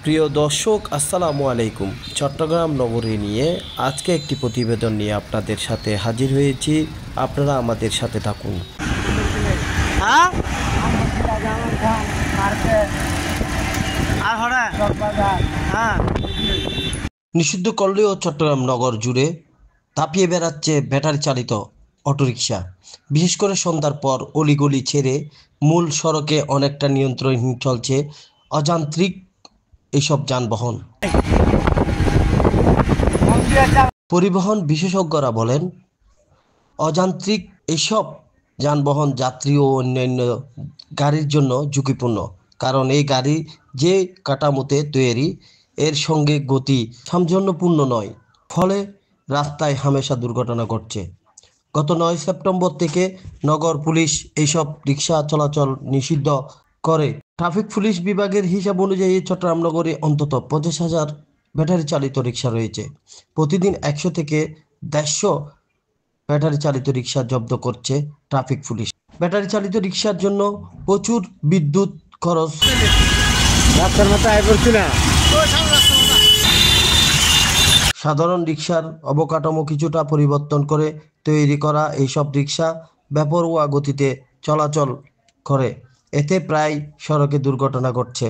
প্রিয় দর্শক আসসালামু আলাইকুম। চট্টগ্রাম নগরী নিয়ে আজকে একটি প্রতিবেদন নিয়ে আপনাদের সাথে হাজির হয়েছি। আপনারা আমাদের সাথে থাকুন। নিষিদ্ধ করলেও চট্টগ্রাম নগর জুড়ে তাপিয়ে বেড়াচ্ছে ব্যাটারি চালিত অটোরিকশা। বিশেষ করে সন্ধ্যার পর অলিগলি ছেড়ে মূল সড়কে অনেকটা নিয়ন্ত্রণহীন চলছে অযান্ত্রিক এইসব যানবাহন। পরিবহন বিশেষজ্ঞরা বলেন, অযান্ত্রিক এইসব যানবাহন যাত্রী ও অন্যান্য গাড়ির জন্য ঝুঁকিপূর্ণ, কারণ এই গাড়ি যে কাঠামোতে তৈরি এর সঙ্গে গতি সামঞ্জস্যপূর্ণ নয়, ফলে রাস্তায় হামেশা দুর্ঘটনা ঘটছে। গত 9 সেপ্টেম্বর থেকে নগর পুলিশ এইসব রিক্সা চলাচল নিষিদ্ধ করে। ট্রাফিক পুলিশ বিভাগের হিসাব অনুযায়ী চট্টগ্রাম নগরে অন্তত 50,000 ব্যাটারি চালিত রিক্সা রয়েছে। প্রতিদিন 100 থেকে 150 ব্যাটারি চালিত রিক্সা জব্দ করছে ট্রাফিক পুলিশ। ব্যাটারি চালিত রিক্সার জন্য প্রচুর বিদ্যুৎ খরচ। সাধারণ রিক্সার অবকাঠামো কিছুটা পরিবর্তন করে তৈরি করা এইসব রিক্সা বেপরোয়া গতিতে চলাচল করে, এতে প্রায় সড়কে দুর্ঘটনা ঘটছে।